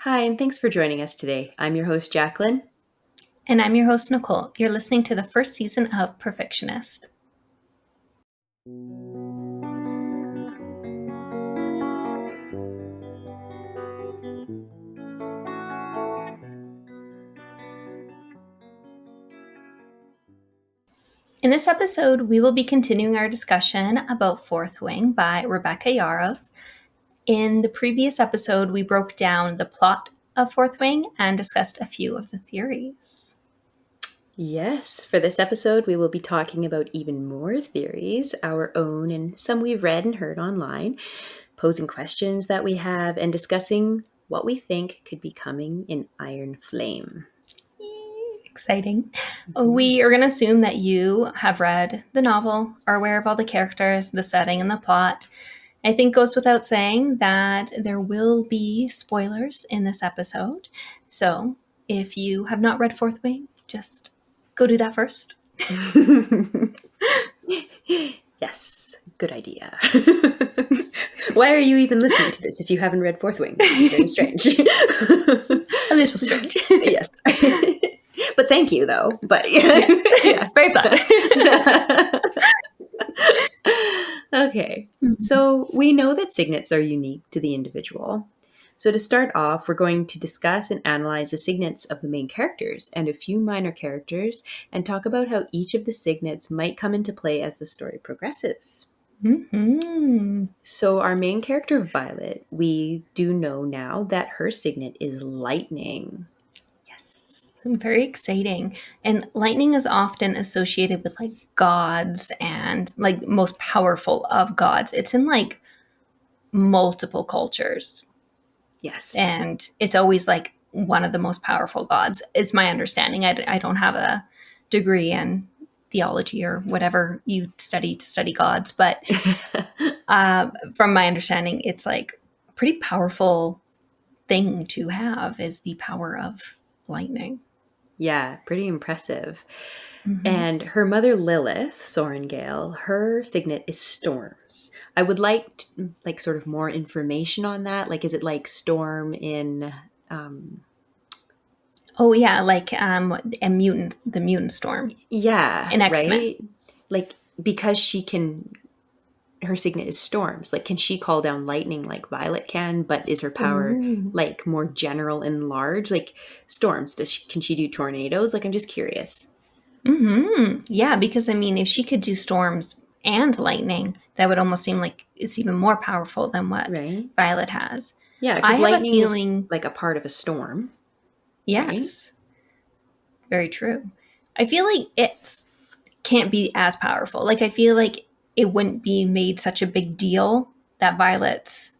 Hi, and thanks for joining us today. I'm your host, Jacqueline. And I'm your host, Nicole. You're listening to the first season of Perfictionist. In this episode, we will be continuing our discussion about Fourth Wing by Rebecca Yarros. In the previous episode, we broke down the plot of Fourth Wing and discussed a few of the theories. Yes, for this episode, we will be talking about even more theories, our own and some we've read and heard online, posing questions that we have, and discussing what we think could be coming in Iron Flame. Exciting. We are going to assume that you have read the novel, are aware of all the characters, the setting, and the plot. I think it goes without saying that there will be spoilers in this episode. So if you have not read Fourth Wing, just go do that first. Yes, good idea. Why are you even listening to this if you haven't read Fourth Wing? Very strange. A little strange. Yes. But thank you, though. But yes. Yeah. Very fun. Okay. So we know that signets are unique to the individual. So to start off, we're going to discuss and analyze the signets of the main characters and a few minor characters and talk about how each of the signets might come into play as the story progresses. Mm-hmm. So our main character, Violet, we do know now that her signet is lightning. Yes, very exciting. And lightning is often associated with like gods and like most powerful of gods. It's in like multiple cultures. Yes. And it's always like one of the most powerful gods. It's my understanding. I don't have a degree in theology or whatever you study to study gods, but from my understanding, it's like a pretty powerful thing to have is the power of lightning. Yeah, pretty impressive. Mm-hmm. And her mother, Lilith, Sorengale, her signet is storms. I would like sort of more information on that. Like, is it like storm in... Oh yeah, like the mutant storm. Yeah, in X-Men. Right? Like, because her signet is storms. Like, can she call down lightning like Violet can? But is her power like more general and large? Like storms, can she do tornadoes? Like, I'm just curious. Mm-hmm. Yeah, because I mean, if she could do storms and lightning, that would almost seem like it's even more powerful than what Violet has. Yeah, because lightning is like a part of a storm. Yes. Right? Very true. I feel like it can't be as powerful. Like, I feel like it wouldn't be made such a big deal that Violet's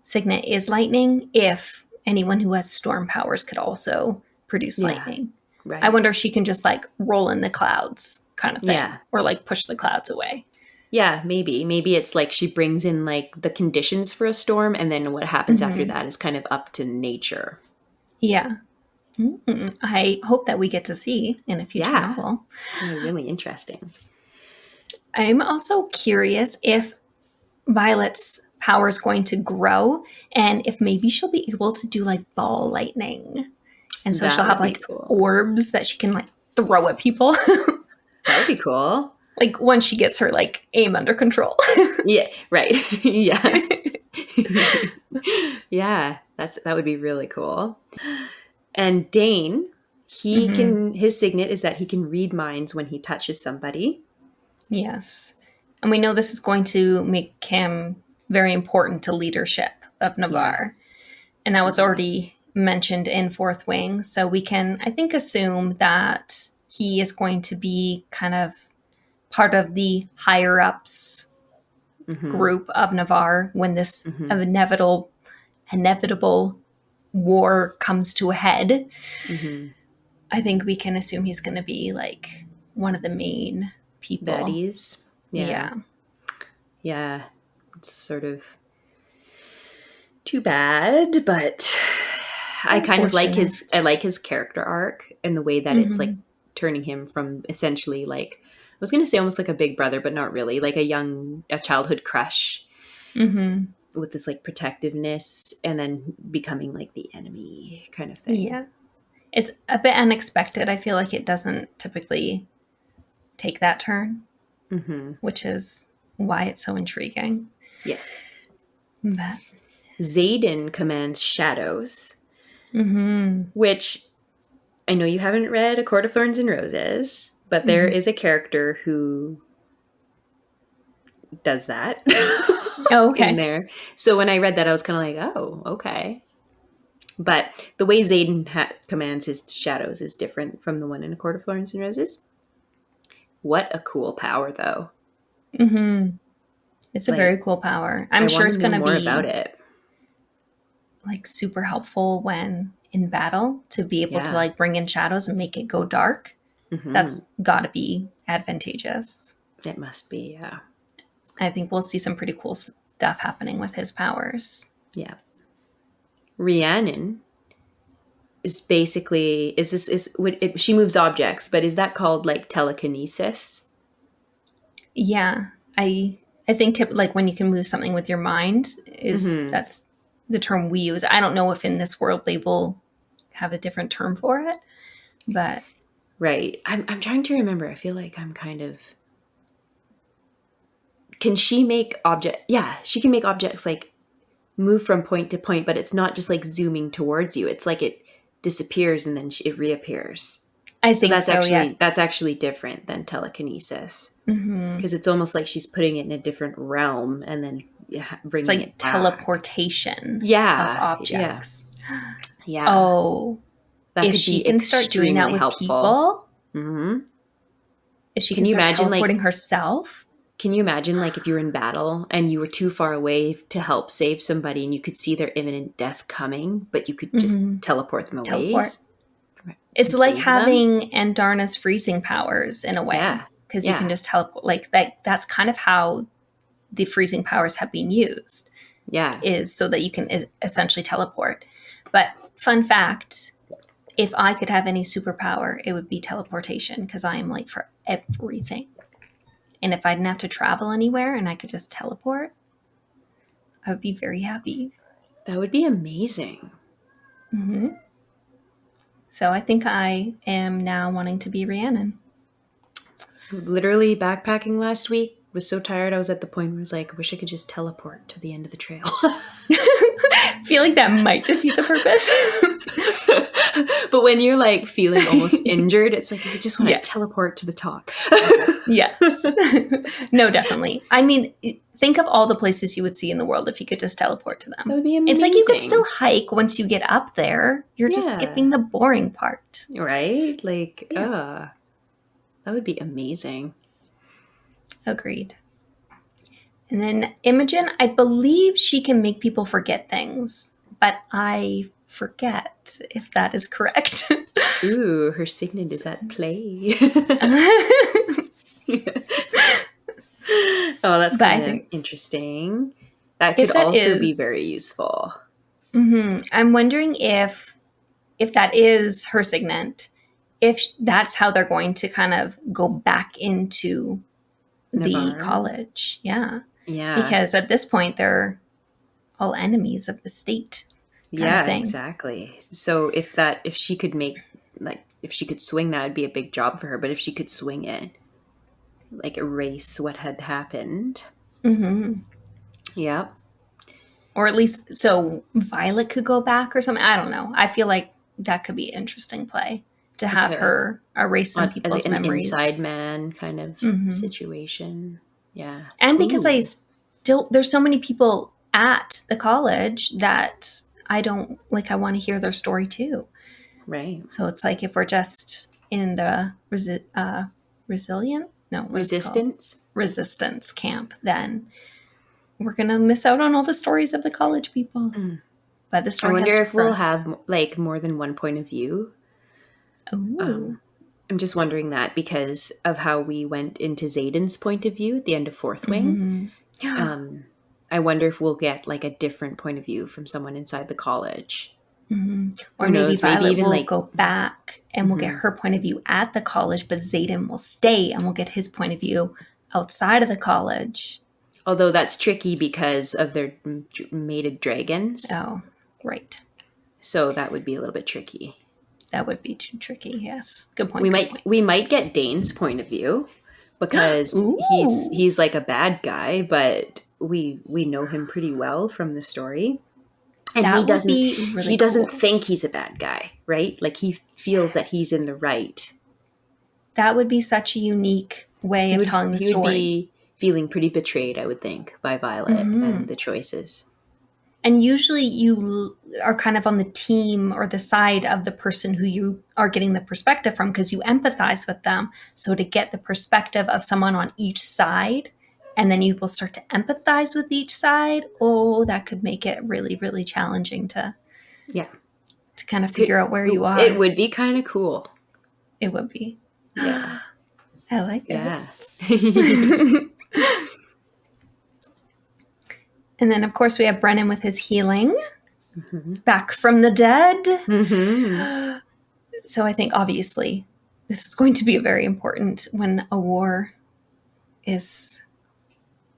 signet is lightning if anyone who has storm powers could also produce lightning. Right. I wonder if she can just like roll in the clouds kind of thing, or like push the clouds away. Yeah, maybe. Maybe it's like she brings in like the conditions for a storm, and then what happens after that is kind of up to nature. Yeah. Mm-hmm. I hope that we get to see in a future novel. Yeah, really interesting. I'm also curious if Violet's power is going to grow and if maybe she'll be able to do like ball lightning. And so she'll have like orbs that she can like throw at people. That would be cool. Like once she gets her like aim under control. Yeah, right. Yeah. Yeah, that would be really cool. And Dane, his signet is that he can read minds when he touches somebody. Yes. And we know this is going to make him very important to leadership of Navarre. Yeah. And that was already mentioned in Fourth Wing. So we can, I think, assume that he is going to be kind of part of the higher-ups group of Navarre when this inevitable war comes to a head. I think we can assume he's going to be like one of the main people. Baddies. Yeah. It's sort of too bad, but I kind of like his character arc and the way that it's like turning him from essentially like, I was going to say almost like a big brother, but not really, like a childhood crush with this like protectiveness and then becoming like the enemy kind of thing. Yes. It's a bit unexpected. I feel like it doesn't typically take that turn, which is why it's so intriguing. Yes. But Xaden commands shadows, which I know you haven't read A Court of Thorns and Roses, but there is a character who does that oh, in okay. there. So when I read that, I was kind of like, oh, okay. But the way Xaden commands his shadows is different from the one in A Court of Thorns and Roses. What a cool power, though. It's a very Like, cool power. I'm I sure want it's to know going to more about be it. like super helpful when in battle to be able to Yeah. like bring in shadows and make it go dark. That's got to be advantageous. It must be, yeah. I think we'll see some pretty cool stuff happening with his powers. Yeah. Rhiannon is basically she moves objects, but is that called like telekinesis? Yeah, I think like when you can move something with your mind that's the term we use. I don't know if in this world they will have a different term for it, but Right. I'm trying to remember. I feel like I'm kind of. Can she make object? Yeah, she can make objects like move from point to point, but it's not just like zooming towards you. It's like it disappears and then it reappears. I So think so. Yeah, that's actually different than telekinesis because it's almost like she's putting it in a different realm and then it's bringing like it back. teleportation of Yeah, yeah, objects. yeah. Oh, That if could she be can start doing that extremely with helpful. people, hmm if she Can can you start imagine teleporting like herself, Can you imagine like if you were in battle and you were too far away to help save somebody and you could see their imminent death coming, but you could just teleport them away teleport. It's to like save them? having Andarna's freezing powers in a way, Yeah. because you can Yeah. just teleport. Like that. That's kind of how the freezing powers have been used, Yeah. is so that you can essentially teleport. But fun fact, if I could have any superpower, it would be teleportation, because I am late for everything. And if I didn't have to travel anywhere and I could just teleport, I would be very happy. That would be amazing. So I think I am now wanting to be Rhiannon. Literally backpacking last week. Was so tired I was at the point where I was like, I wish I could just teleport to the end of the trail. I feel like that might defeat the purpose. But when you're like feeling almost injured, it's like you just want to Yes. teleport to the top. Yes. No, definitely. I mean, think of all the places you would see in the world if you could just teleport to them. That would be amazing. It's like you could still hike once you get up there. You're just skipping the boring part. Right? Like, that would be amazing. Agreed. And then Imogen, I believe she can make people forget things, but I forget if that is correct. Ooh, her signet is at play. Oh, that's kind of interesting. That could also be very useful. I'm wondering if that is her signet, if that's how they're going to kind of go back into the college. Yeah. Because at this point, they're all enemies of the state. Yeah, exactly. So if she could if she could swing that, would be a big job for her. But if she could swing it, like erase what had happened. Yep. Or at least so Violet could go back or something. I don't know. I feel like that could be interesting play to have her erase some people's memories. An inside man kind of situation. Yeah. And because there's so many people at the college that I want to hear their story too. Right. So it's like if we're just in the resistance camp, then we're going to miss out on all the stories of the college people. But the story, I wonder if we'll have like more than one point of view. Ooh. I'm just wondering that because of how we went into Xaden's point of view at the end of Fourth Wing. I wonder if we'll get like a different point of view from someone inside the college. Or maybe Violet will go back and we'll get her point of view at the college, but Xaden will stay and we'll get his point of view outside of the college. Although that's tricky because of their mated dragons. Oh, right. So that would be a little bit tricky. That would be too tricky. Yes. Good We point. Good might point. we might get Dane's point of view because Ooh, he's like a bad guy, but we know him pretty well from the story. And that would be really he doesn't cool. think he's a bad guy, right? Like he feels that he's in Yes. the right. That would be such a unique way of telling the He would story. be feeling pretty betrayed, I would think, by Violet and Hmm. the choices. And usually you are kind of on the team or the side of the person who you are getting the perspective from because you empathize with them. So to get the perspective of someone on each side, and then you will start to empathize with each side, oh, that could make it really, really challenging Yeah. to kind of figure out where you It are. would be kind of cool. It would be. Yeah. I like it. Yeah. And then, of course, we have Brennan with his healing, Mm-hmm. back from the dead. Mm-hmm. So I think obviously this is going to be very important when a war is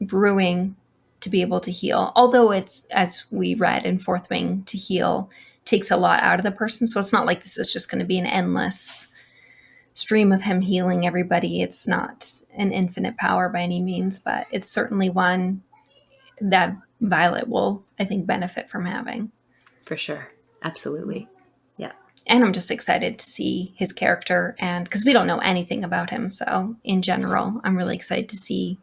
brewing to be able to heal. Although it's, as we read in Fourth Wing, to heal takes a lot out of the person. So it's not like this is just going to be an endless stream of him healing everybody. It's not an infinite power by any means, but it's certainly one that Violet will, I think, benefit from having. For sure. Absolutely. Yeah. And I'm just excited to see his character, and because we don't know anything about him, so in general I'm really excited to see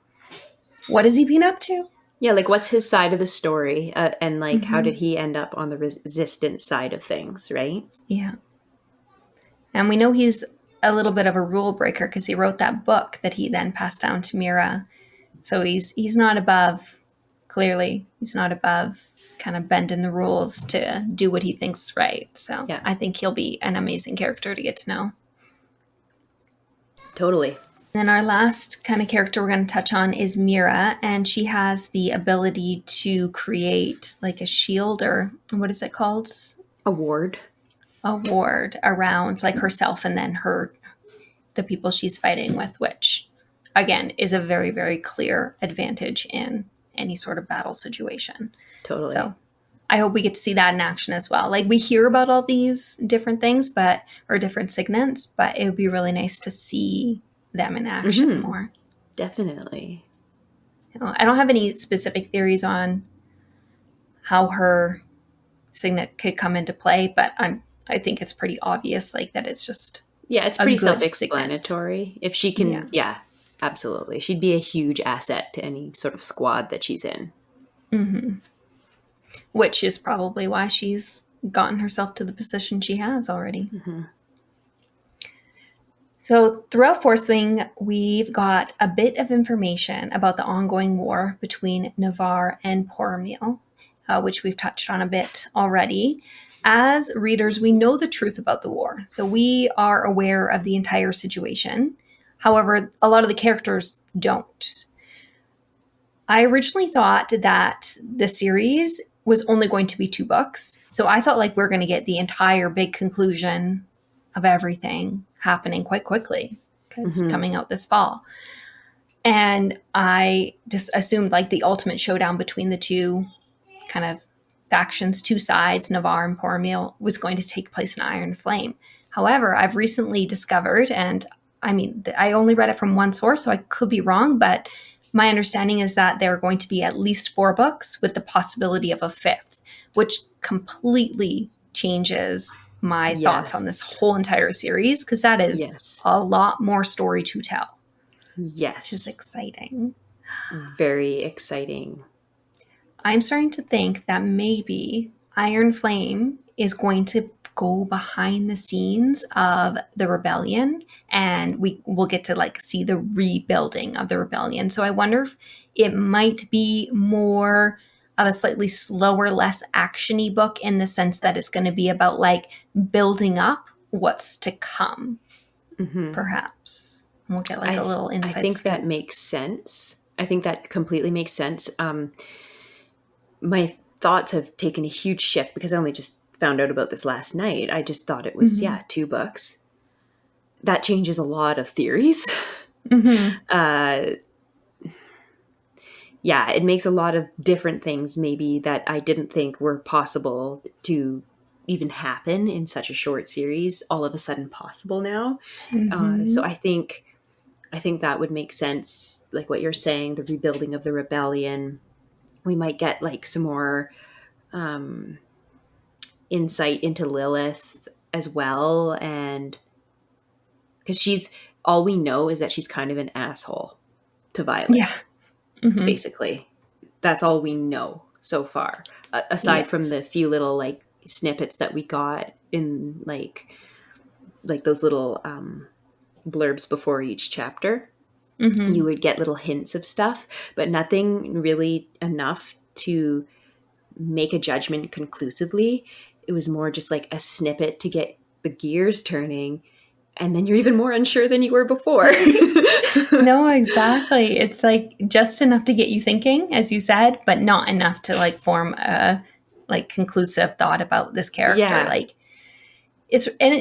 what has he been up to. Yeah, like what's his side of the story, and like how Mm-hmm. did he end up on the resistance side of things, right? Yeah, and we know he's a little bit of a rule breaker because he wrote that book that he then passed down to Mira, so he's not above, clearly he's not above kind of bending the rules to do what he thinks is right. So Yeah, I think he'll be an amazing character to get to know. totally. Then our last kind of character we're going to touch on is Mira, and she has the ability to create like a shield, or what is it called? Award. A ward around like herself and then the people she's fighting with, which again is a very, very clear advantage in any sort of battle situation. Totally. So I hope we get to see that in action as well. Like we hear about all these different things, or different signets, but it would be really nice to see them in action Mm-hmm. more. Definitely. I don't have any specific theories on how her signet could come into play, but I think it's pretty obvious, like that it's just Yeah, it's a pretty good signet. self-explanatory. If she Yeah. can, yeah, absolutely. She'd be a huge asset to any sort of squad that she's in. Hmm. Which is probably why she's gotten herself to the position she has already. Mm-hmm. So throughout Fourth Wing, we've got a bit of information about the ongoing war between Navarre and Pormil, which we've touched on a bit already. As readers, we know the truth about the war, so we are aware of the entire situation. However, a lot of the characters don't. I originally thought that the series was only going to be 2 books, so I thought like we're going to get the entire big conclusion of everything happening quite quickly because Mm-hmm. coming out this fall. And I just assumed like the ultimate showdown between the two kind of factions, two sides, Navarre and Pormil, was going to take place in Iron Flame. However, I've recently discovered, and I mean, I only read it from one source, so I could be wrong, but my understanding is that there are going to be at least 4 books with the possibility of a 5th, which completely changes my thoughts on this Yes. whole entire series because that is Yes. a lot more story to tell, which is Yes. exciting. Very exciting. I'm starting to think that maybe Iron Flame is going to go behind the scenes of the rebellion, and we will get to like see the rebuilding of the rebellion. So I wonder if it might be more of a slightly slower, less actiony book in the sense that it's going to be about like building up what's to come, Mm-hmm. perhaps. And we'll get like a little I inside think that scoop. makes sense. I think that completely makes sense. My thoughts have taken a huge shift because I only just found out about this last night. I just thought it was, Mm-hmm. yeah, 2 books. That changes a lot of theories. Mm-hmm. Uh, yeah, it makes a lot of different things maybe that I didn't think were possible to even happen in such a short series, all of a sudden possible now. So Mm-hmm. I think that would make sense, like what you're saying, the rebuilding of the rebellion. We might get like some more um, insight into Lilith as well, and because she's all we know is that she's kind of an asshole to Violet, Yeah. Mm-hmm. basically. That's all we know so far, aside from Yes. the few little like snippets that we got in like those little blurbs before each chapter. You Mm-hmm. would get little hints of stuff, but nothing really enough to make a judgment conclusively. It was more just like a snippet to get the gears turning, and then you're even more unsure than you were before. No, exactly. It's like just enough to get you thinking, as you said, but not enough to like form a like conclusive thought about this character. Yeah. Like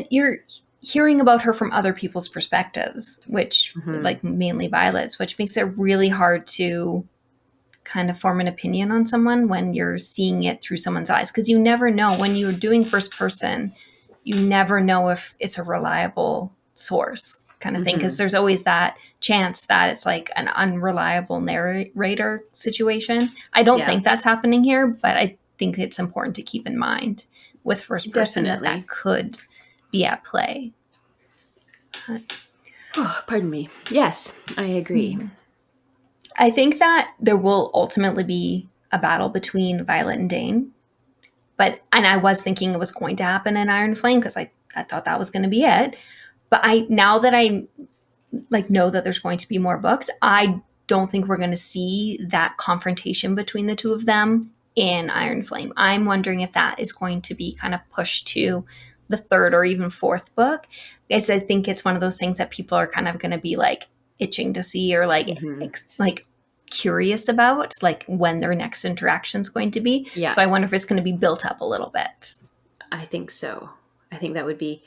you're hearing about her from other people's perspectives, which Hmm. like mainly Violet's, which makes it really hard to kind of form an opinion on someone when you're seeing it through someone's eyes, because you never know when you're doing first person, you never know if it's a reliable source kind of thing, because Hmm. there's always that chance that it's like an unreliable narrator situation. I don't Yeah, think that's happening here, but I think it's important to keep in mind with first person that that definitely. could be at play. Oh, pardon me. Yes, I agree. Mhm. I think that there will ultimately be a battle between Violet and Dane. But and I was thinking it was going to happen in Iron Flame because I thought that was going to be it. But I now that I like know that there's going to be more books, I don't think we're going to see that confrontation between the two of them in Iron Flame. I'm wondering if that is going to be kind of pushed to the third or even fourth book. Because I think it's one of those things that people are kind of going to be like itching to see or like Hmm. like curious about, like when their next interaction is going to be. Yeah, So I wonder if it's going to be built up a little bit. I think so. I think that would be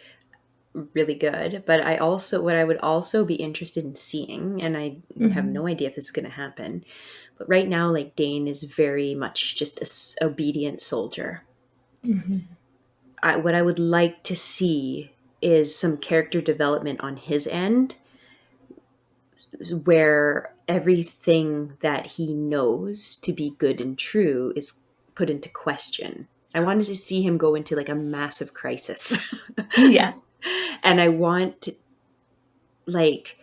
really good. But what I would also be interested in seeing, and I have Mm-hmm. no idea if this is going to happen, but right now, like Dane is very much just a obedient soldier. Mm-hmm. What I would like to see is some character development on his end where everything that he knows to be good and true is put into question. I wanted to see him go into like a massive crisis. Yeah. And I want like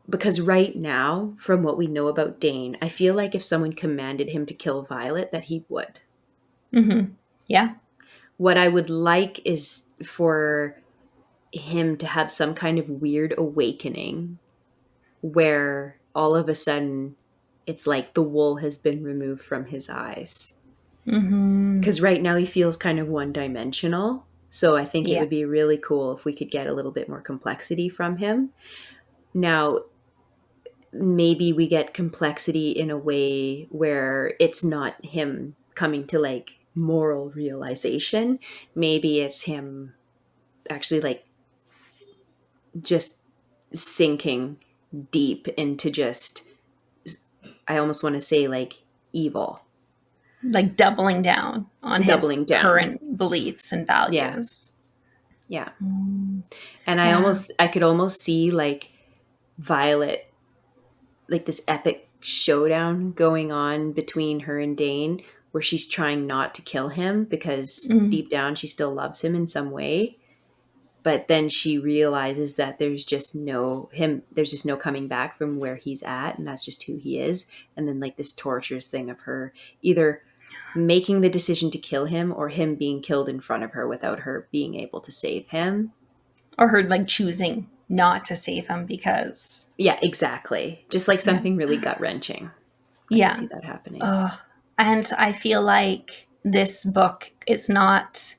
because right now from what we know about Dane, I feel like if someone commanded him to kill Violet that he would. Mm-hmm. Yeah. What I would like is for him to have some kind of weird awakening where all of a sudden it's like the wool has been removed from his eyes. Mm-hmm. Because right now he feels kind of one dimensional. So I think it Yeah. would be really cool if we could get a little bit more complexity from him. Now, maybe we get complexity in a way where it's not him coming to like moral realization. Maybe it's him actually like just sinking deep into just, I almost want to say like evil, Like doubling down on his doubling down. current beliefs and Yeah. values. Yeah. Mm. And Yeah. I could almost see like Violet, like this epic showdown going on between her and Dane, where she's trying not to kill him because Mm. deep down she still loves him in some way. But then she realizes that there's just no coming back from where he's at, and that's just who he is. And then like this torturous thing of her either making the decision to kill him or him being killed in front of her without her being able to save him. Or her like choosing not to save him because Yeah, exactly. Just like yeah. something really gut wrenching. I could Yeah. see that happening. Ugh. And I feel like this book is not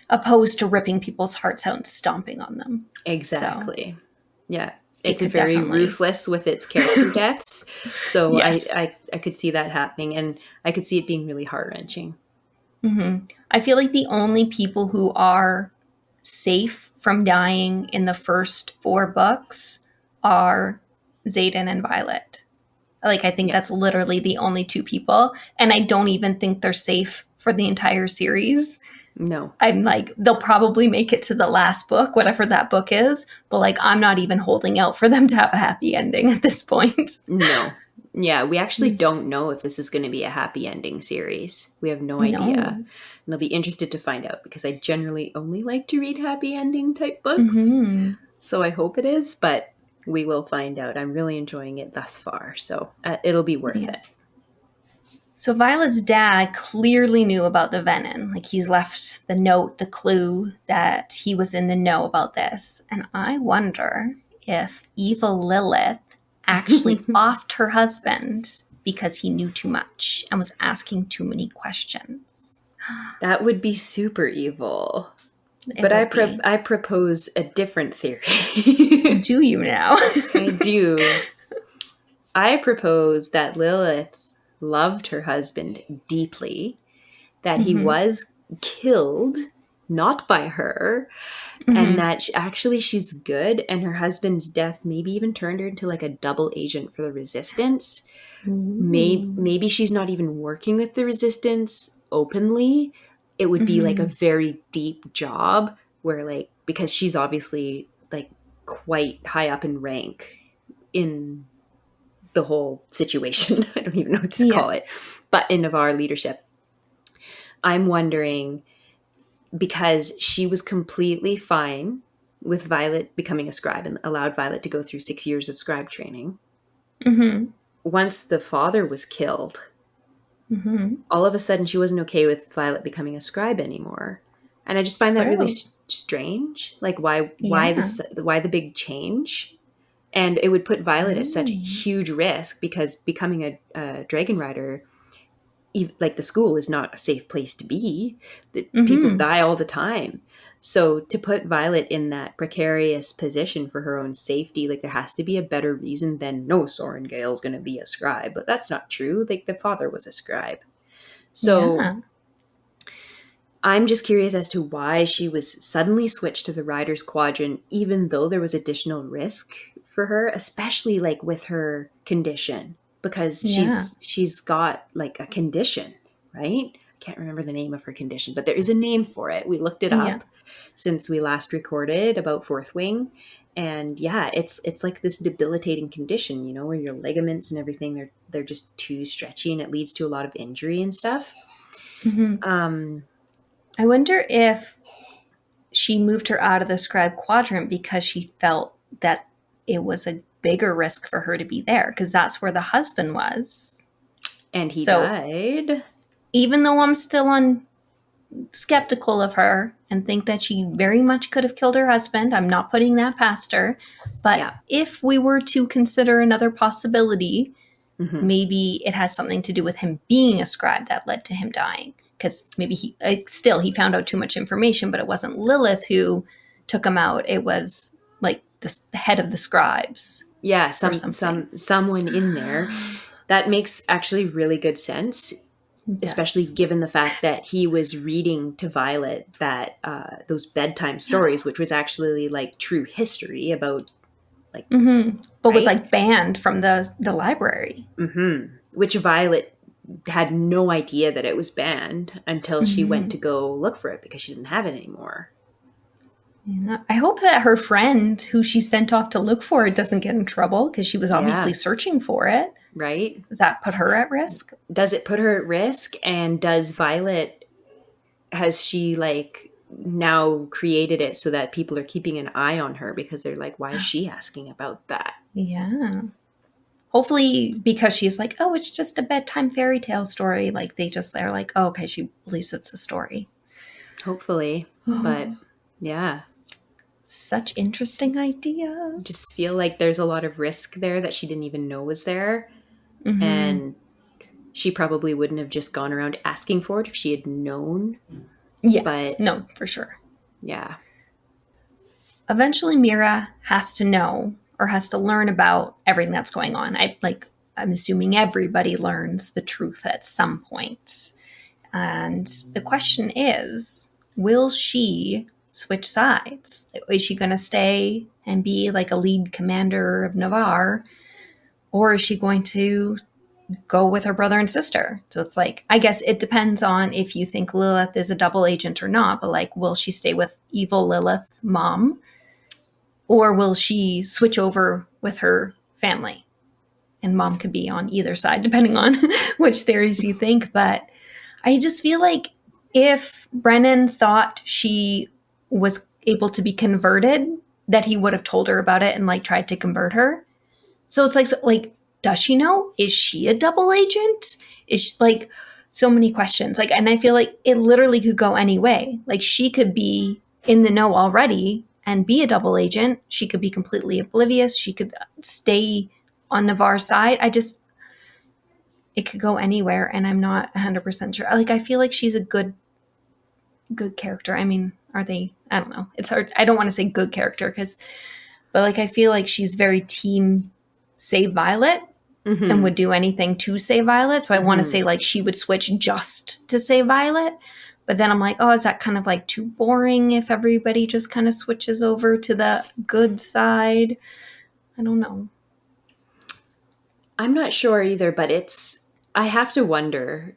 opposed to ripping people's hearts out and stomping on them. So Exactly. Yeah. it It's a could very definitely, ruthless with its character deaths. So yes. I could see that happening, and I could see it being really heart wrenching. I feel like the only people who are safe from dying in the first four books are Xaden and Violet. Like, I think Yeah. that's literally the only two people. And I don't even think they're safe for the entire series. No. I'm like, they'll probably make it to the last book, whatever that book is. But like, I'm not even holding out for them to have a happy ending at this point. No. Yeah, we actually He's, don't know if this is going to be a happy ending series. We have no idea. no. And I'll be interested to find out because I generally only like to read happy ending type books. Mm-hmm. So I hope it is, but we will find out. I'm really enjoying it thus far. So it'll be worth Yeah. it. So Violet's dad clearly knew about the venom. Like, he's left the note, the clue that he was in the know about this. And I wonder if evil Lilith actually offed her husband because he knew too much and was asking too many questions. That would be super evil. It But would be. I propose a different theory. Do you now? I do. I propose that Lilith loved her husband deeply, that he Mm-hmm. was killed not by her, and Mm-hmm. that actually she's good, and her husband's death maybe even turned her into like a double agent for the resistance. Ooh. Maybe she's not even working with the resistance openly. It would be like a Mm-hmm. very deep job where, like, because she's obviously like quite high up in rank in the whole situation. I don't even know what to Yeah. call it, but in Navarre leadership. I'm wondering, because she was completely fine with Violet becoming a scribe and allowed Violet to go through 6 years of scribe training. Mm-hmm. Once the father was killed, Mm-hmm. all of a sudden she wasn't okay with Violet becoming a scribe anymore. And I just find that really True. strange. Like, Yeah. why the big change? And it would put Violet at such Mm. huge risk because becoming a dragon rider, like the school, is not a safe place to be. People Mm-hmm. die all the time. So to put Violet in that precarious position for her own safety, like, there has to be a better reason than, no, Soren Gale's going to be a scribe. But that's not true. Like, the father was a scribe. So Yeah. I'm just curious as to why she was suddenly switched to the Riders Quadrant, even though there was additional risk for her, especially like with her condition, because Yeah. she's got like a condition, right? I can't remember the name of her condition, but there is a name for it. We looked it Yeah. up since we last recorded about Fourth Wing, and yeah, it's like this debilitating condition, where your ligaments and everything, they're just too stretchy, and it leads to a lot of injury and stuff. Mm-hmm. Um, I wonder if she moved her out of the scribe quadrant because she felt that it was a bigger risk for her to be there because that's where the husband was. and he So died. even though I'm still skeptical of her and think that she very much could have killed her husband, I'm not putting that past her. But Yeah. if we were to consider another possibility, Hmm. maybe it has something to do with him being a scribe that led to him dying. Because maybe he found out too much information, but it wasn't Lilith who took him out. It was like the head of the scribes Yeah, or something. someone in there. That makes actually really good sense, It especially does. given the fact that he was reading to Violet that those bedtime stories, which was actually like true history about, like, Mm-hmm. But was right? like banned from the library. Which Violet had no idea that it was banned until she went Mm-hmm. to go look for it because she didn't have it anymore. Yeah. I hope that her friend, who she sent off to look for it, doesn't get in trouble because she was obviously Yeah, searching for it. right? Does that put her at risk? Does it put her at risk? And does Violet, has she like now created it so that people are keeping an eye on her because they're like, why is she asking about that? Yeah. Hopefully, because she's like, oh, it's just a bedtime fairy tale story. Like they're like, oh, okay, she believes it's a story. Hopefully. But yeah, Such interesting just ideas. feel like there's a lot of risk there that she didn't even know was there. Mm-hmm. And she probably wouldn't have just gone around asking for it if she had known. Yes. But No, for sure. yeah. Eventually, Mira has to know or has to learn about everything that's going on. I'm assuming everybody learns the truth at some point. And the question is, will she switch sides? Is she going to stay and be like a lead commander of Navarre? Or is she going to go with her brother and sister? So it's like, I guess it depends on if you think Lilith is a double agent or not, but like, will she stay with evil Lilith mom? Or will she switch over with her family? And mom could be on either side, depending on which theories you think. But I just feel like if Brennan thought she was able to be converted, that he would have told her about it and like tried to convert her. So it's like, does she know? Is she a double agent? Is she, like, so many questions. Like, and I feel like it literally could go any way. Like, she could be in the know already and be a double agent. She could be completely oblivious. She could stay on Navarre's side. It could go anywhere, and I'm not 100% sure. Like, I feel like she's a good character. I mean, are they? I don't know. It's hard. I don't want to say good character but like, I feel like she's very team save Violet and would do anything to save Violet. So I want to say like she would switch just to save Violet. But then I'm like, oh, is that kind of like too boring if everybody just kind of switches over to the good side? I don't know. I'm not sure either, but I have to wonder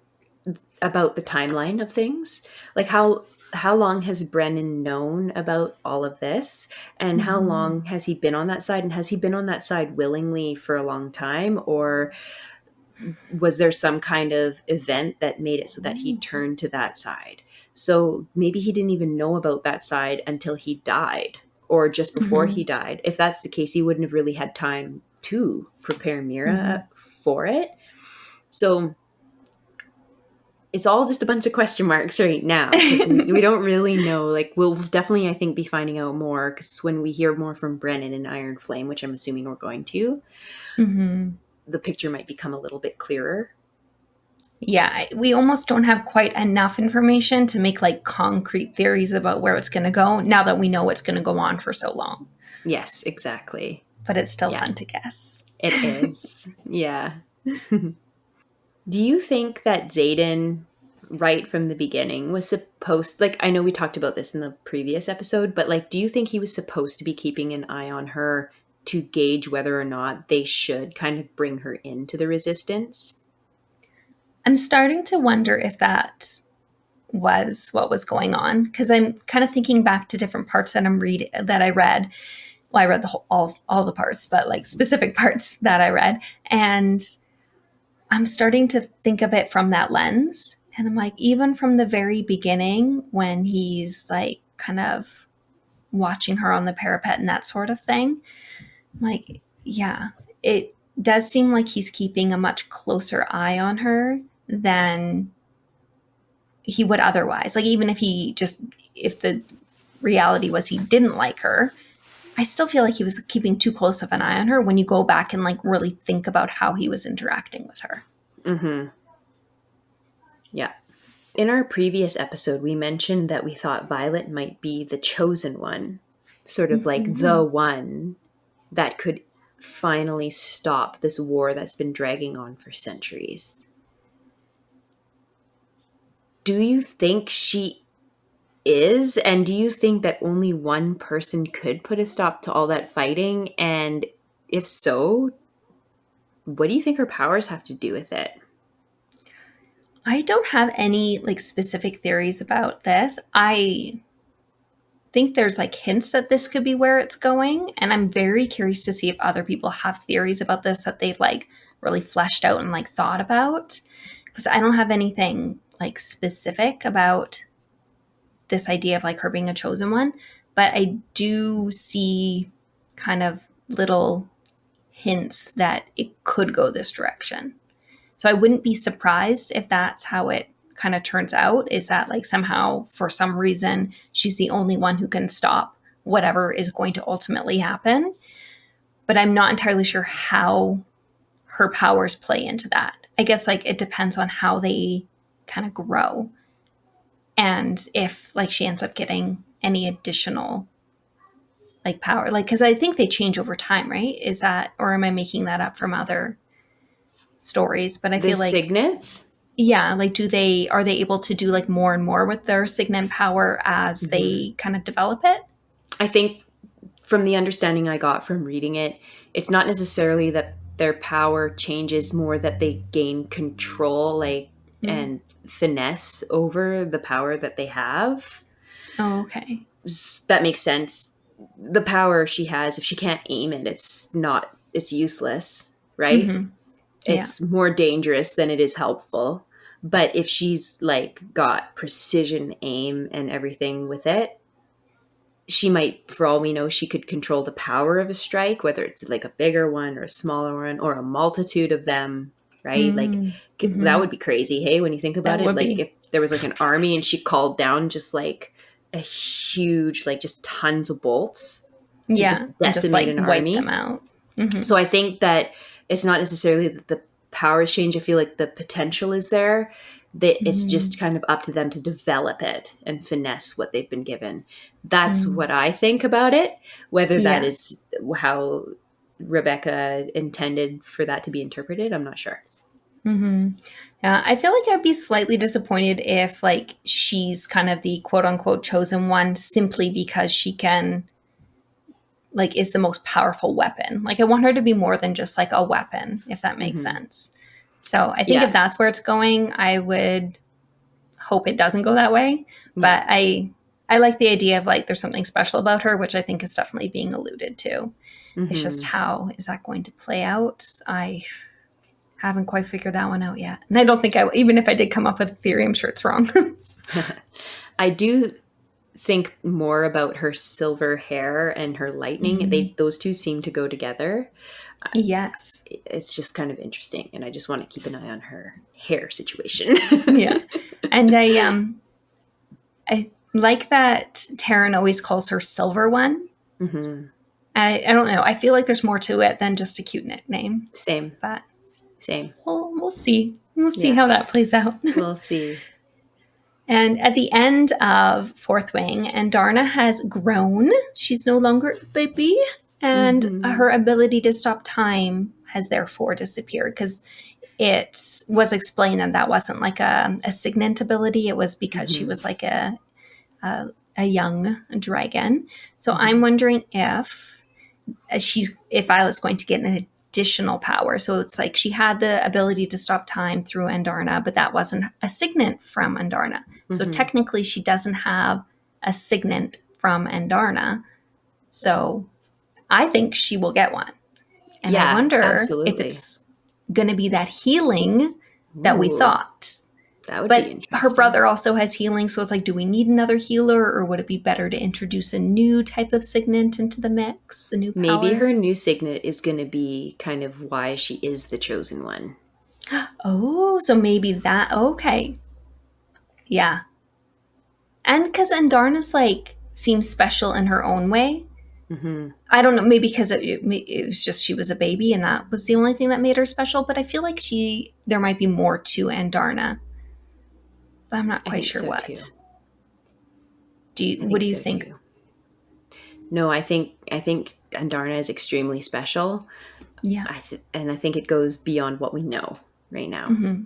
about the timeline of things. Like how long has Brennan known about all of this, and how long has he been on that side, and has he been on that side willingly for a long time, or was there some kind of event that made it so that he turned to that side? So maybe he didn't even know about that side until he died, or just before he died. If that's the case, he wouldn't have really had time to prepare Mira for it. So it's all just a bunch of question marks right now, because we don't really know. Like, we'll definitely, I think, be finding out more, because when we hear more from Brennan and Iron Flame, which I'm assuming we're going to, the picture might become a little bit clearer. Yeah, we almost don't have quite enough information to make like concrete theories about where it's going to go now that we know it's going to go on for so long. Yes, exactly. But it's still fun to guess. It is. Yeah. Do you think that Xaden, right from the beginning, was supposed, like, I know we talked about this in the previous episode, but like, do you think he was supposed to be keeping an eye on her to gauge whether or not they should kind of bring her into the resistance? I'm starting to wonder if that was what was going on, because I'm kind of thinking back to different parts that I read. Well, I read the whole, all the parts, but like specific parts that I read, and I'm starting to think of it from that lens. And I'm like, even from the very beginning, when he's like kind of watching her on the parapet and that sort of thing, I'm like, yeah, it does seem like he's keeping a much closer eye on her than he would otherwise. Like, even if if the reality was he didn't like her, I still feel like he was keeping too close of an eye on her when you go back and like really think about how he was interacting with her. Yeah. In our previous episode, we mentioned that we thought Violet might be the chosen one, sort of like the one that could finally stop this war that's been dragging on for centuries. Do you think she is? And do you think that only one person could put a stop to all that fighting? And if so, what do you think her powers have to do with it? I don't have any like specific theories about this. I think there's like hints that this could be where it's going, and I'm very curious to see if other people have theories about this that they've like really fleshed out and like thought about, because I don't have anything like specific about this idea of like her being a chosen one, but I do see kind of little hints that it could go this direction. So I wouldn't be surprised if that's how it kind of turns out, is that like somehow for some reason she's the only one who can stop whatever is going to ultimately happen. But I'm not entirely sure how her powers play into that. I guess like it depends on how they kind of grow, and if like she ends up getting any additional like power, like, because I think they change over time, right? Is that, or am I making that up from other stories? But I The feel like, signets? yeah, like are they able to do like more and more with their signet power as they kind of develop it? I think from the understanding I got from reading it, it's not necessarily that their power changes more that they gain control, like, Mm. and finesse over the power that they have. Oh, okay. That makes sense. The power she has, if she can't aim it, it's useless, right? Mm-hmm. Yeah. It's more dangerous than it is helpful. But if she's like got precision aim and everything with it, she might, for all we know, she could control the power of a strike, whether it's like a bigger one or a smaller one or a multitude of them, right? Like that Mm-hmm. would be crazy, hey, when you think That about it. would Like be. if there was like an army and she called down just like a huge, like just tons of bolts to Yeah. just And just decimate like an wipe them army. out. Mm-hmm. So I think that it's not necessarily that the powers change. I feel like the potential is there. That it's Mm-hmm. just kind of up to them to develop it and finesse what they've been given. That's what I think about it. Whether that Yeah. is how Rebecca intended for that to be interpreted, I'm not sure. Mm-hmm. Yeah, I feel like I'd be slightly disappointed if like she's kind of the quote unquote chosen one simply because she can like is the most powerful weapon. Like I want her to be more than just like a weapon, if that makes Hmm. sense. So I think if Yeah, that's where it's going, I would hope it doesn't go that way. yeah. But I like the idea of like there's something special about her, which I think is definitely being alluded to. It's just Hmm. how is that going to play out? I haven't quite figured that one out yet. And I don't think even if I did come up with a theory, I'm sure it's wrong. I do think more about her silver hair and her lightning. Those two seem to go together. Yes. It's just kind of interesting, and I just want to keep an eye on her hair situation. Yeah. And I like that Taryn always calls her Silver One. Hmm. I don't know. I feel like there's more to it than just a cute nickname. Same, But same. we'll see. We'll see Yeah, how that plays out. we'll see. And at the end of Fourth Wing, Andarna has grown. She's no longer a baby. And Hmm. her ability to stop time has therefore disappeared because it was explained that that wasn't like a signet ability. It was because she Hmm. was like a young dragon. So I'm Hmm. wondering if Violet's going to get an additional power. So it's like she had the ability to stop time through Andarna, but that wasn't a signet from Andarna. So Hmm. technically, she doesn't have a signet from Andarna. So I think she will get one. And I Yeah, wonder if absolutely. it's going to be that healing that we Ooh, thought. that would be But her interesting. brother also has healing, so it's like, do we need another healer, or would it be better to introduce a new type of signet into the mix, a new Maybe power? her new signet is going to be kind of why she is the chosen one. Oh, so maybe that. Okay, yeah, and because Andarna's like seems special in her own way. Hmm. I don't know, maybe because it was just she was a baby and that was the only thing that made her special. But I feel like there might be more to Andarna, but I'm not I quite think sure so too. what. I What think do you so think? too. No, I think Andarna is extremely special. Yeah. And I think it goes beyond what we know right now. Mm-hmm.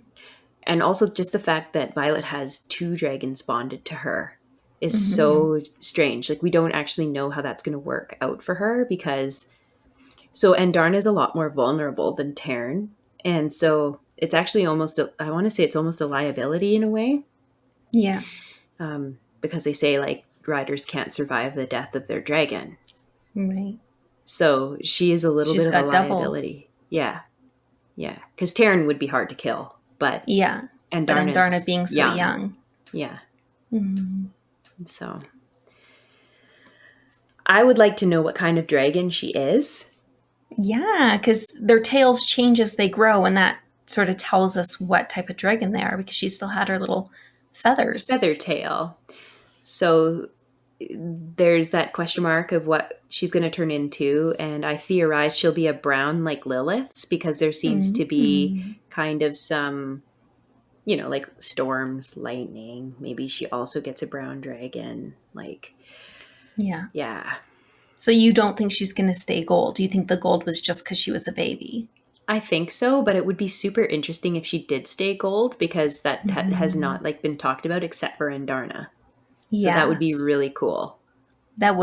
And also just the fact that Violet has two dragons bonded to her is Mm-hmm. so strange. Like we don't actually know how that's going to work out for her because so Andarna is a lot more vulnerable than Taryn, and so it's actually I want to say it's almost a liability in a way, Yeah. because they say like riders can't survive the death of their dragon. Right. So she is a little She's bit of a got double. liability. Yeah, yeah, because Taryn would be hard to kill, but Yeah. But Andarna Andarna's being so young. young. Yeah. Mm-hmm. So I would like to know what kind of dragon she is. Yeah, because their tails change as they grow, and that sort of tells us what type of dragon they are because she still had her little feathers. Feathertail. So there's that question mark of what she's going to turn into. And I theorize she'll be a brown like Lilith's because there seems to be Mm-hmm. kind of some, like storms, lightning. Maybe she also gets a brown dragon. Like, Yeah. yeah. So you don't think she's going to stay gold? Do you think the gold was just because she was a baby? I think so, but it would be super interesting if she did stay gold because that has Mm-hmm. not like been talked about except for Andarna. So that would be Yes. really cool. That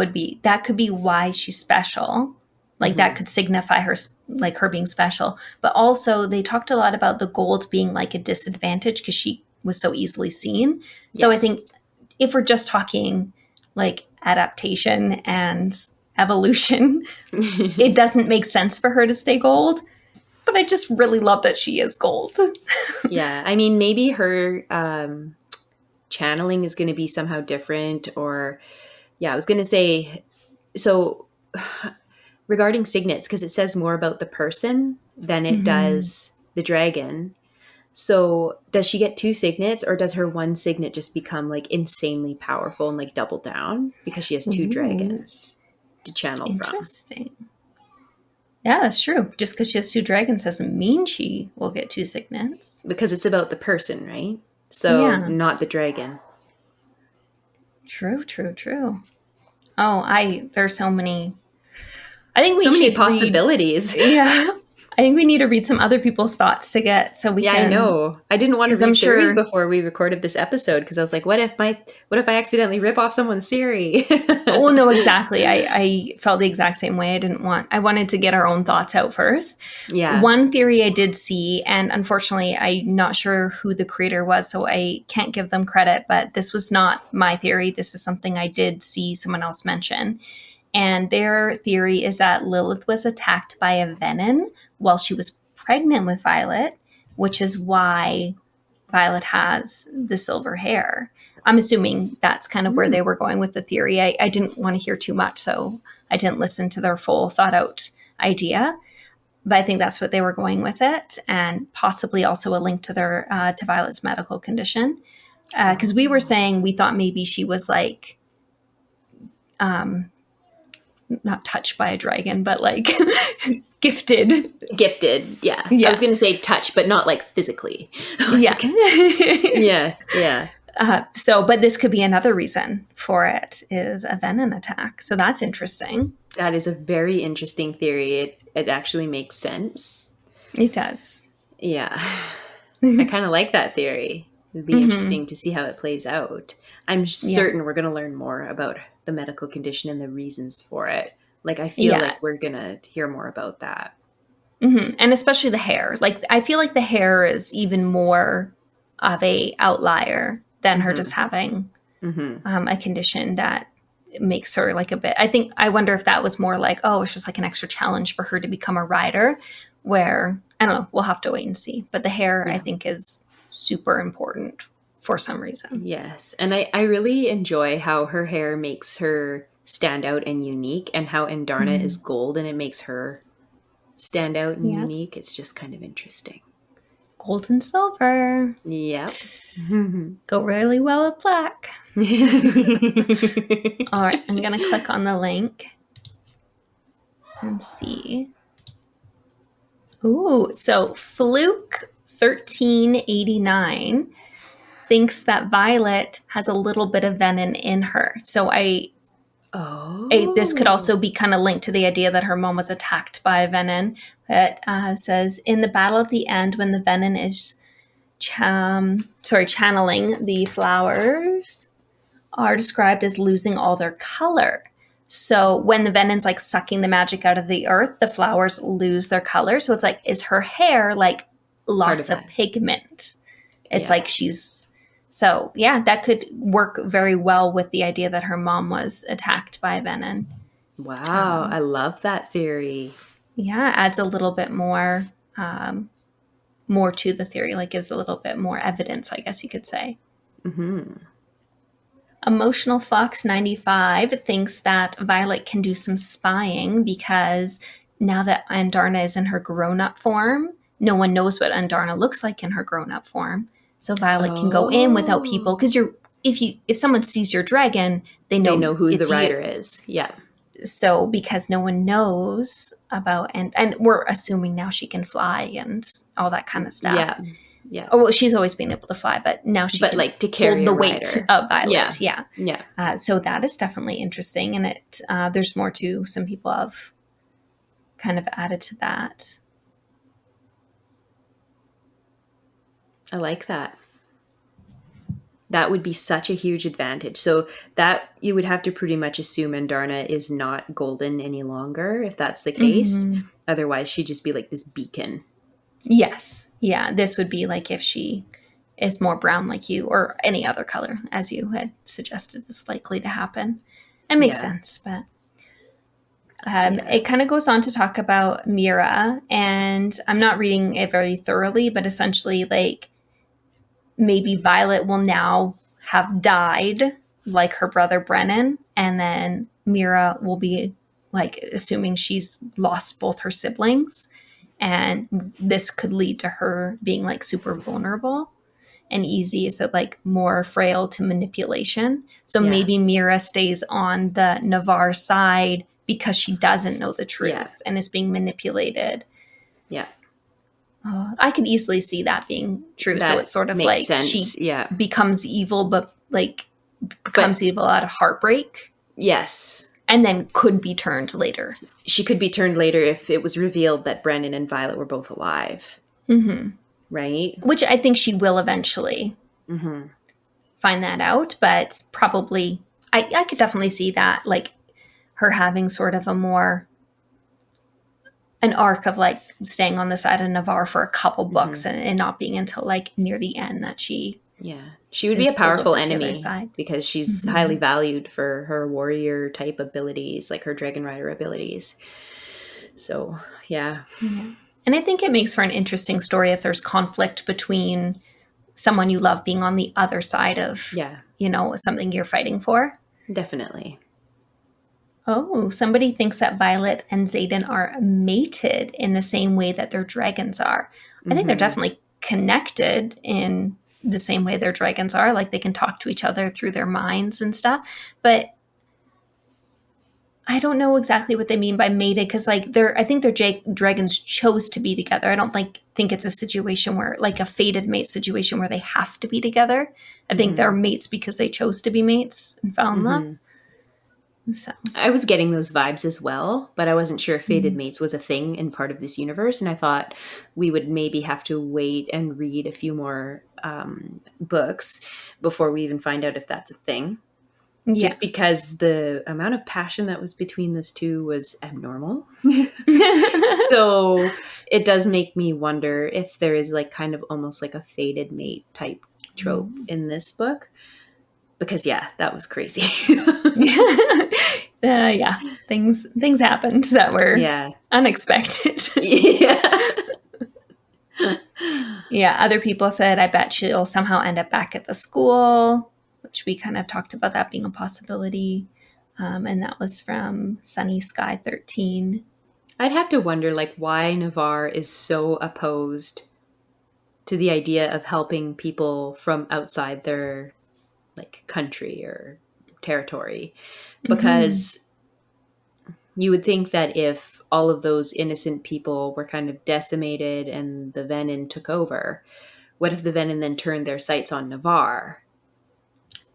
could be why she's special. Like that Hmm. could signify her like her being special. But also they talked a lot about the gold being like a disadvantage because she was so easily seen. So I think Yes. if we're just talking like adaptation and evolution, it doesn't make sense for her to stay gold. But I just really love that she is gold. Yeah. I mean, maybe her channeling is going to be somehow different, or, yeah, I was going to say, so regarding signets, because it says more about the person than it Mm-hmm. does the dragon. So does she get two signets, or does her one signet just become like insanely powerful and like double down because she has two Ooh, dragons to channel from? interesting. Yeah, that's true. Just because she has two dragons doesn't mean she will get two signets. Because it's about the person, right? So Yeah, not the dragon. true, true, true. Oh, there's so many. I think we So many should read. possibilities. Yeah, I think we need to read some other people's thoughts to get so we Yeah, I can, know. I didn't want to because I'm read theories sure. before we recorded this episode because I was like, what if I accidentally rip off someone's theory? Oh no, exactly. I felt the exact same way. I wanted to get our own thoughts out first. Yeah. One theory I did see, and unfortunately, I'm not sure who the creator was, so I can't give them credit, but this was not my theory. This is something I did see someone else mention. And their theory is that Lilith was attacked by a venom while she was pregnant with Violet, which is why Violet has the silver hair. I'm assuming that's kind of where Hmm. they were going with the theory. I didn't want to hear too much, so I didn't listen to their full thought out idea. But I think that's what they were going with it, and possibly also a link to their to Violet's medical condition. Because we were Oh. saying we thought maybe she was like um, not touched by a dragon, but like gifted. Gifted. Yeah. I was Yeah, going to say touch, but not like physically. yeah. Like, yeah. Yeah. But this could be another reason for it is a venom attack. So that's interesting. That is a very interesting theory. It actually makes sense. It does. Yeah. I Hmm. kind of like that theory. It'd be interesting to see how it plays out. I'm Yeah. certain we're going to learn more about the medical condition and the reasons for it. Like, I feel Yeah. like we're going to hear more about that. And especially the hair. Like I feel like the hair is even more of a outlier than her just Hmm. having Hmm. a condition that makes her like a bit. I wonder if that was more like, oh, it's just like an extra challenge for her to become a rider. Where I don't know. We'll have to wait and see. But the hair, I Yeah. think, is super important for some reason. Yes. And I really enjoy how her hair makes her stand out and unique, and how Andarna is Mhm. gold and it makes her stand out and Yeah. unique. It's just kind of interesting. Gold and silver Yep. go really well with black. All right, I'm going to click on the link and see. Ooh, so Fluke 1389 thinks that Violet has a little bit of venom in her. So this could Oh. also be kind of linked to the idea that her mom was attacked by a venom. It says in the battle at the end, when the venom is channeling, the flowers are described as losing all their color. So when the venom's like sucking the magic out of the earth, the flowers lose their color. So it's like, is her hair like Part of loss of that. pigment? It's Yeah. like so yeah, that could work very well with the idea that her mom was attacked by a venom. Wow. Um, I love that theory. yeah, adds a little bit um, more to the theory, like gives a little bit more evidence, I guess you could say. Hmm. Emotional Fox 95 thinks that Violet can do some spying because now that Andarna is in her grown up form, no one knows what Andarna looks like in her grown up form. So Violet can go in without people Oh. because if someone sees your dragon, they They know know who the it's you. rider is. Yeah. So because no one knows about and we're assuming now she can fly and all that kind of stuff. Yeah. Yeah. Oh, well, she's always been able to fly, but now she But can like to hold carry the a weight rider. of Yeah. Violet. Yeah. Yeah. So that is definitely interesting, and there's more to some people have kind of added to that. I like that. That would be such a huge advantage. So that you would have to pretty much assume Andarna is not golden any longer, if that's the case. Mm-hmm. Otherwise, she'd just be like this beacon. Yes. Yeah. This would be like if she is more brown like you or any other color, as you had suggested is likely to happen. It makes Yeah. sense, but Yeah. it kind of goes on to talk about Mira, and I'm not reading it very thoroughly, but essentially, like, maybe Violet will now have died like her brother Brennan, and then Mira will be like assuming she's lost both her siblings, and this could lead to her being like super vulnerable and easy is it like more frail to manipulation. So Yeah. maybe Mira stays on the Navarre side because she doesn't know the Yeah. truth and is being manipulated. Yeah. I could easily see that being true. So That it's sort of makes like sense. she Yeah. becomes evil, but like becomes But evil out of heartbreak yes, and then could be turned later. she could be turned later if it was revealed that Brennan and Violet were both alive. Mm-hmm. Right? Which I think she will eventually Mm-hmm. find that out, but probably I could definitely see that, like her having sort of a more an arc of like staying on the side of Navarre for a couple Mm-hmm. books and not being until like near the end that she Yeah. She would be is a pulled powerful over to the other enemy side. because she's Mm-hmm. highly valued for her warrior type abilities, like her Dragon Rider abilities. So, yeah. Yeah. And I think it makes for an interesting story if there's conflict between someone you love being on the other side of, Yeah, something you're fighting for. definitely. Oh, somebody thinks that Violet and Xaden are mated in the same way that their dragons are. I think they're Mm-hmm. definitely connected in the same way their dragons are. Like they can talk to each other through their minds and stuff. But I don't know exactly what they mean by mated because, like, I think their dragons chose to be together. I don't think it's a situation where, like, a fated mate situation where they have to be together. I think they're Mm-hmm. mates because they chose to be mates and fell in love. Mm-hmm. So, I was getting those vibes as well, but I wasn't sure if Fated mm, Mates was a thing in part of this universe. And I thought we would maybe have to wait and read a few more books before we even find out if that's a thing. yeah. Just because the amount of passion that was between those two was abnormal. So it does make me wonder if there is like kind of almost like a fated mate type trope in this book. Because yeah, that was crazy. Yeah, things happened that were Yeah. unexpected. Yeah. Yeah, other people said, I bet she'll somehow end up back at the school, which we kind of talked about that being a possibility. And that was from Sunny Sky 13. I'd have to wonder like why Navarre is so opposed to the idea of helping people from outside their like country or territory, Mm-hmm. because you would think that if all of those innocent people were kind of decimated and the Venin took over, what if the Venin then turned their sights on Navarre?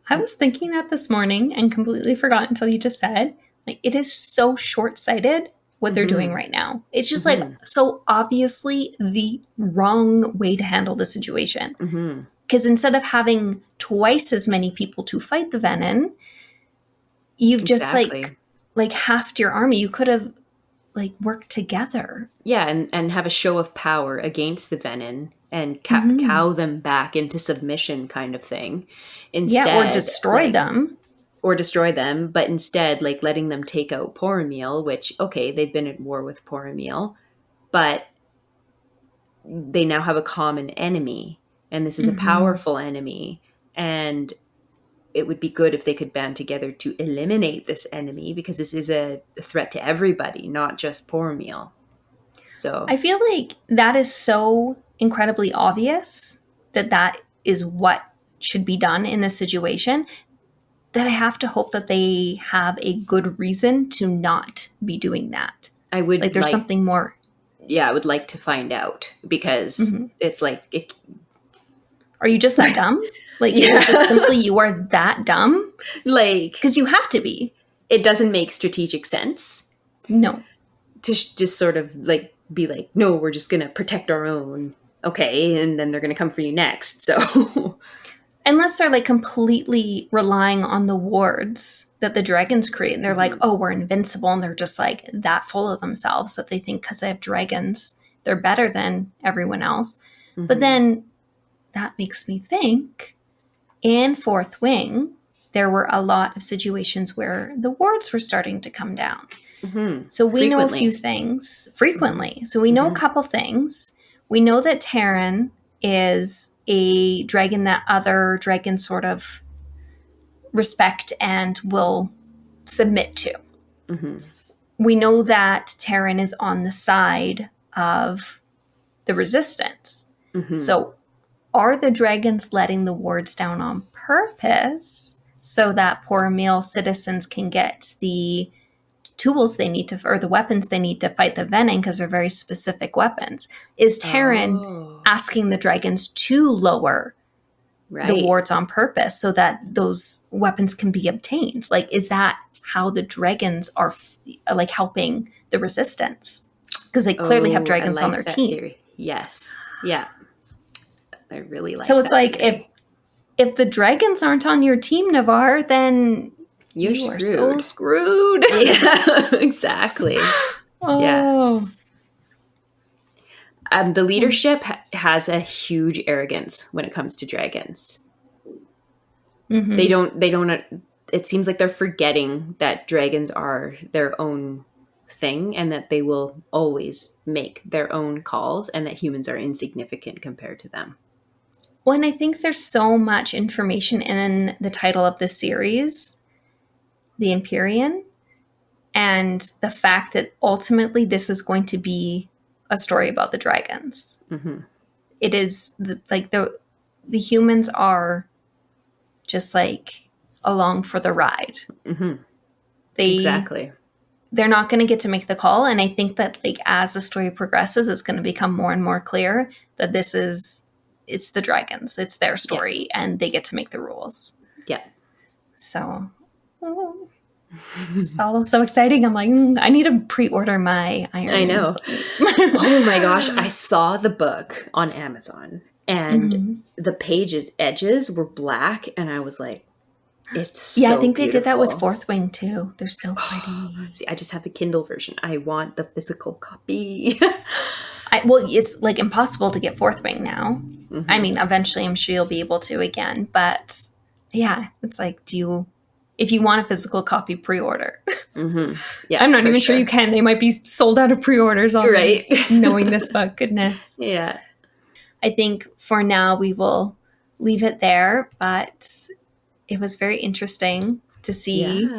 I was thinking that this morning and completely forgot until you just said, like, it is so short sighted what they're doing Mm-hmm. right now. It's just like Mm-hmm. so obviously the wrong way to handle the situation. Mm-hmm. Because instead of having twice as many people to fight the Venin, you've just Exactly. like halved your army. You could have like worked together. Yeah, and have a show of power against the Venin and Mm-hmm. cow them back into submission kind of thing. Yeah, or Instead, destroy like, them. or destroy them, but instead, like, letting them take out Poromil, which, okay, they've been at war with Poromil, but they now have a common enemy, and this is a Mm-hmm. powerful enemy, and it would be good if they could band together to eliminate this enemy, because this is a threat to everybody, not just Poromil. So, I feel like that is so incredibly obvious that that is what should be done in this situation that I have to hope that they have a good reason to not be doing that. I Like would there's like, something more. yeah, I would like to find out, because Mhm. it's like, Are you just that dumb? Like, is it just yeah, simply you are that dumb? like, Because you have to be. it doesn't make strategic sense No. to just sort of like be like, no, we're just gonna protect our own, okay, and then they're gonna come for you next. So Unless they're like completely relying on the wards that the dragons create. And they're like, oh, we're invincible. And they're just like that full of themselves that they think because they have dragons, they're better than everyone else. But then that makes me think in Fourth Wing, there were a lot of situations where the wards were starting to come down. So we know a few things frequently. So we know a couple things. We know that Terran is a dragon that other dragons sort of respect and will submit to. We know that Terran is on the side of the resistance. So are the dragons letting the wards down on purpose so that poor male citizens can get the tools they need to, or the weapons they need to fight the Venin, because they're very specific weapons? Is Terran asking the dragons to lower the wards on purpose so that those weapons can be obtained? Like, is that how the dragons are like helping the resistance? Because they clearly have dragons on their team. Theory. Yes. Yeah. I really like so it's that like theory. if the dragons aren't on your team, Navarre, then you are so screwed. Yeah, exactly. Oh. Yeah. The leadership has a huge arrogance when it comes to dragons. They don't, it seems like they're forgetting that dragons are their own thing and that they will always make their own calls and that humans are insignificant compared to them. Well, and I think there's so much information in the title of the series, The Empyrean, and the fact that ultimately this is going to be a story about the dragons. It is the humans are just like along for the ride. Exactly. They're not going to get to make the call. And I think that like as the story progresses, it's going to become more and more clear that it's the dragons. It's their story and they get to make the rules. Yeah. So it's all so exciting. I'm like, I need to pre-order my Iron I know. Oh my gosh. I saw the book on Amazon and the page's edges were black and I was like, it's so I think beautiful. they did that with Fourth Wing too. They're so pretty. See, I just have the Kindle version. I want the physical copy. Well, it's like impossible to get Fourth Wing now. I mean, eventually I'm sure you'll be able to again. But yeah, it's like, if you want a physical copy, pre-order. Yeah, I'm not even sure you can. They might be sold out of pre-orders already. Right. Knowing this book, goodness. Yeah. I think for now we will leave it there, but it was very interesting to see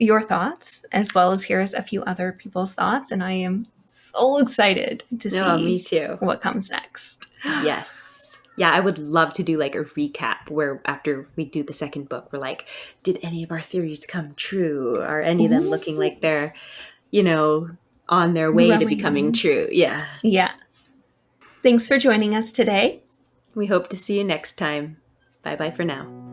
your thoughts as well as here's a few other people's thoughts. And I am so excited to see me too. What comes next. Yes. Yeah, I would love to do like a recap where after we do the second book, we're like, did any of our theories come true? Are any of them looking like they're, on their way to becoming true? Yeah. Yeah. Thanks for joining us today. We hope to see you next time. Bye-bye for now.